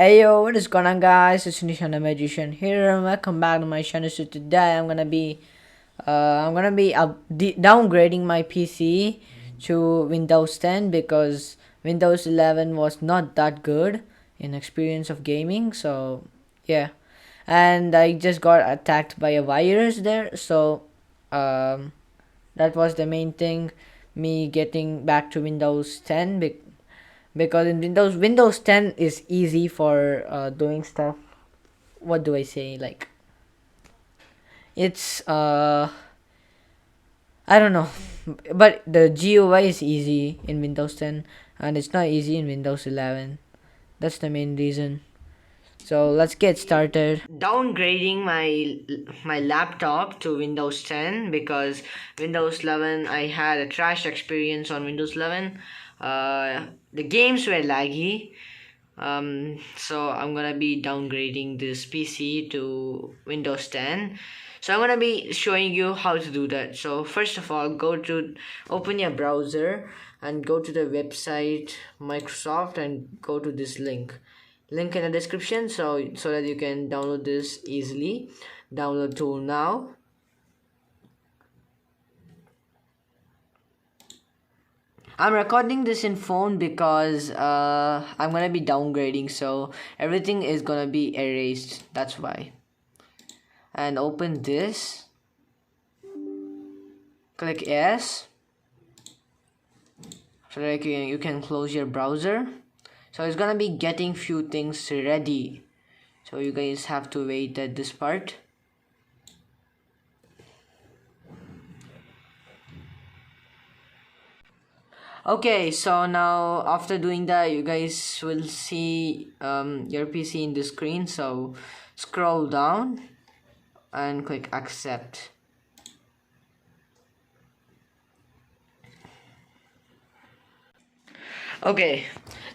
Hey yo, what is going on, guys? It's NishaanTheMagician here, and welcome back to my channel. So today I'm gonna be downgrading my PC to Windows 10 because Windows 11 was not that good in experience of gaming. So yeah, and I just got attacked by a virus there. So um, that was the main thing, me getting back to Windows 10 because in Windows 10 is easy for doing stuff. What do I say? Like, it's I don't know, but the GUI is easy in Windows 10 and it's not easy in Windows 11. That's the main reason. So let's get started. Downgrading my laptop to Windows 10 because Windows 11, I had a trash experience on Windows 11. The games were laggy. So I'm gonna be downgrading this PC to Windows 10. So I'm gonna be showing you how to do that. So first of all, open your browser and go to the website Microsoft and go to this link in the description, so that you can download this easily. Download tool now. I'm recording this in phone because I'm gonna be downgrading, so everything is gonna be erased. That's why. And open this. Click yes. So that you can close your browser. So it's gonna be getting few things ready. So you guys have to wait at this part. Okay, so now after doing that, you guys will see your PC in the screen. So scroll down and click accept. Okay,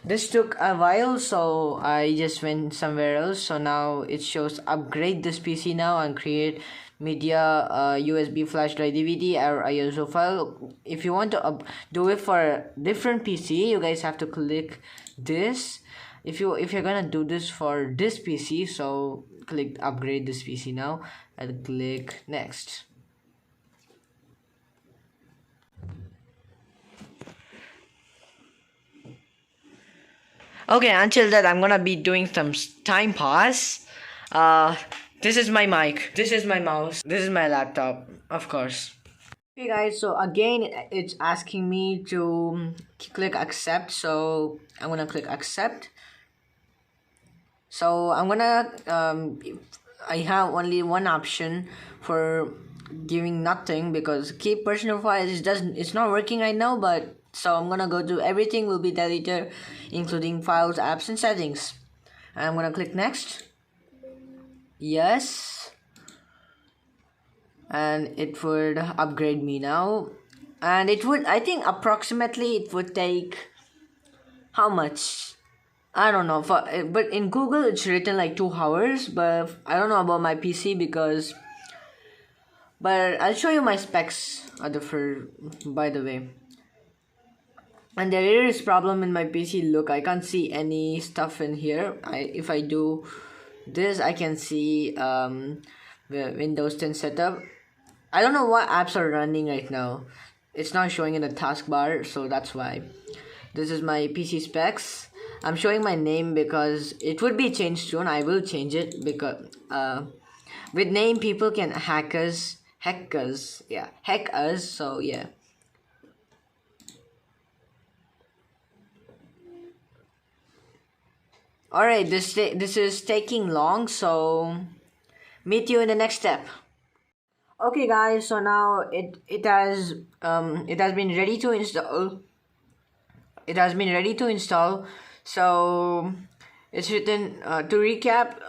this took a while, so I just went somewhere else. So now it shows upgrade this PC now and create media USB flash drive DVD or ISO file. If you want to do it for a different PC, you guys have to click this. If you're gonna do this for this PC, so click upgrade this PC now and click next. Okay, until that, I'm gonna be doing some time pass. This is my mic, this is my mouse, this is my laptop, of course. Okay guys, so again it's asking me to click accept, so I'm gonna click accept. So I'm gonna I have only one option for giving nothing because keep personal files it's not working right now, but so I'm gonna go to everything will be deleted, including files, apps, and settings. And I'm gonna click next. Yes. And it would upgrade me now. And it would, I think approximately it would take how much? I don't know, but in Google it's written like 2 hours, but I don't know about my PC but I'll show you my specs by the way. And there is problem in my PC. Look, I can't see any stuff in here. If I do this, I can see the Windows 10 setup. I don't know what apps are running right now. It's not showing in the taskbar, so that's why. This is my PC specs. I'm showing my name because it would be changed soon. I will change it because with name people can hack us. So yeah. Alright, this is taking long, so meet you in the next step. Okay guys, so now it has been ready to install. It has been ready to install. So it's written to recap,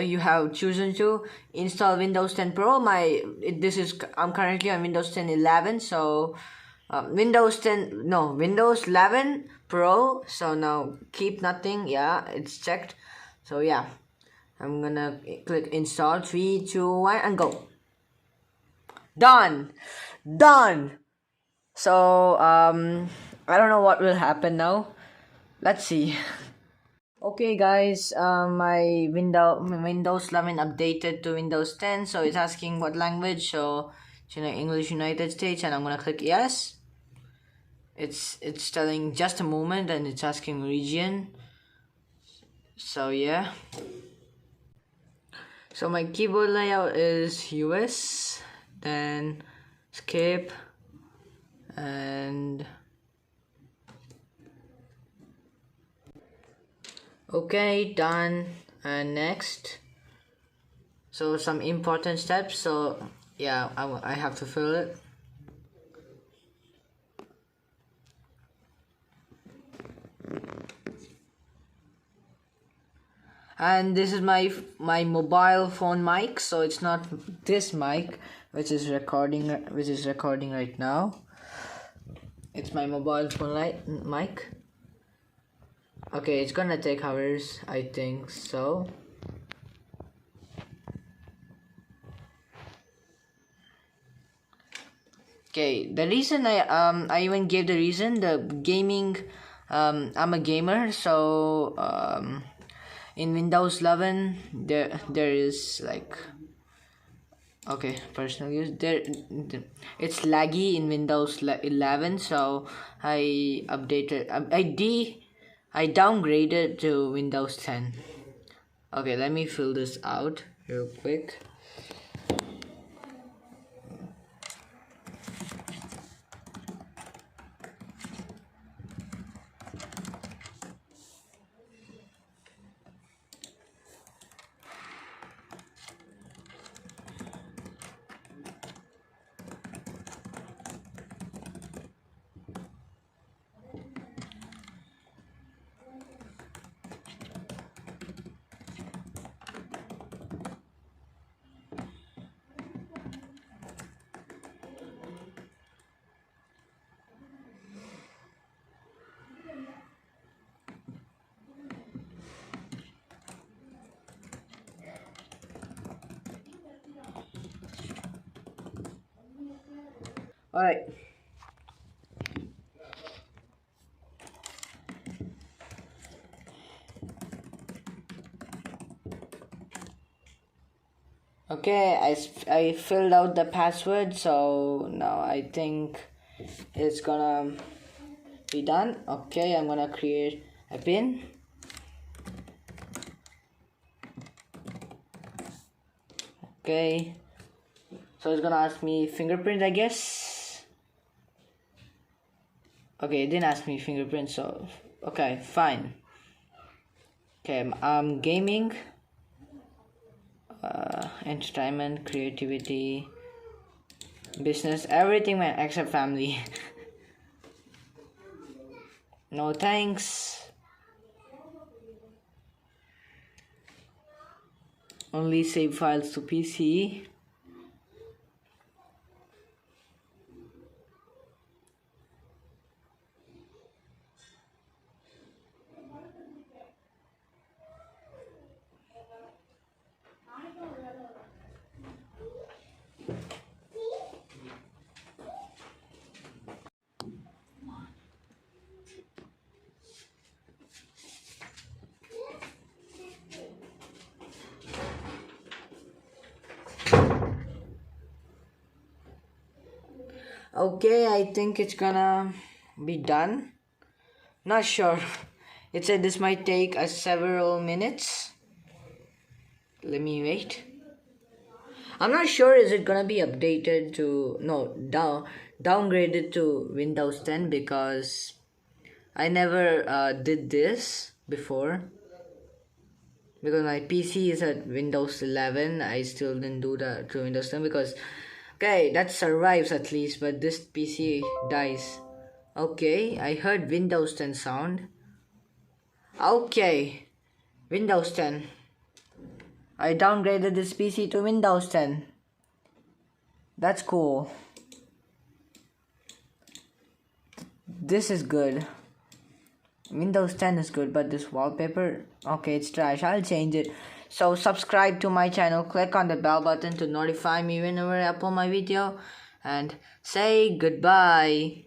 you have chosen to install Windows 10 Pro. I'm currently on Windows 10 11, so Windows 11 Pro. So now keep nothing. Yeah, it's checked. So yeah, I'm gonna click install. 3, 2, 1 and go. Done. So I don't know what will happen now. Let's see. Okay guys, my Windows 11 updated to Windows 10, so it's asking what language. So English United States, and I'm gonna click yes. It's telling just a moment, and it's asking region. So yeah, so my keyboard layout is US, then skip, and okay, done. And next, so some important steps. So yeah, I have to fill it. And this is my mobile phone mic, so it's not this mic which is recording right now. It's my mobile phone mic. Okay, it's gonna take hours, I think so. Okay, the reason I even gave the reason, the gaming, I'm a gamer, so in Windows 11 there is like, okay, personal use, it's laggy in Windows 11, so I updated, I downgraded to Windows 10. Okay, let me fill this out real quick. Alright. Okay, I filled out the password, so now I think it's gonna be done. Okay, I'm gonna create a pin. Okay, so it's gonna ask me fingerprint, I guess. Okay, it didn't ask me fingerprint, so okay, fine. Okay, I'm gaming, entertainment, creativity, business, everything, man, except family. No thanks. Only save files to PC. Okay, I think it's gonna be done. Not sure. It said this might take several minutes. Let me wait. I'm not sure, is it gonna be updated to, no, downgraded to Windows 10, because I never did this before. Because my PC is at Windows 11, I still didn't do that to Windows 10 because, okay, that survives at least, but this PC dies. Okay, I heard Windows 10 sound. Okay, Windows 10. I downgraded this PC to Windows 10. That's cool. This is good. Windows 10 is good, but this wallpaper, okay, it's trash. I'll change it. So subscribe to my channel, click on the bell button to notify me whenever I upload my video, and say goodbye.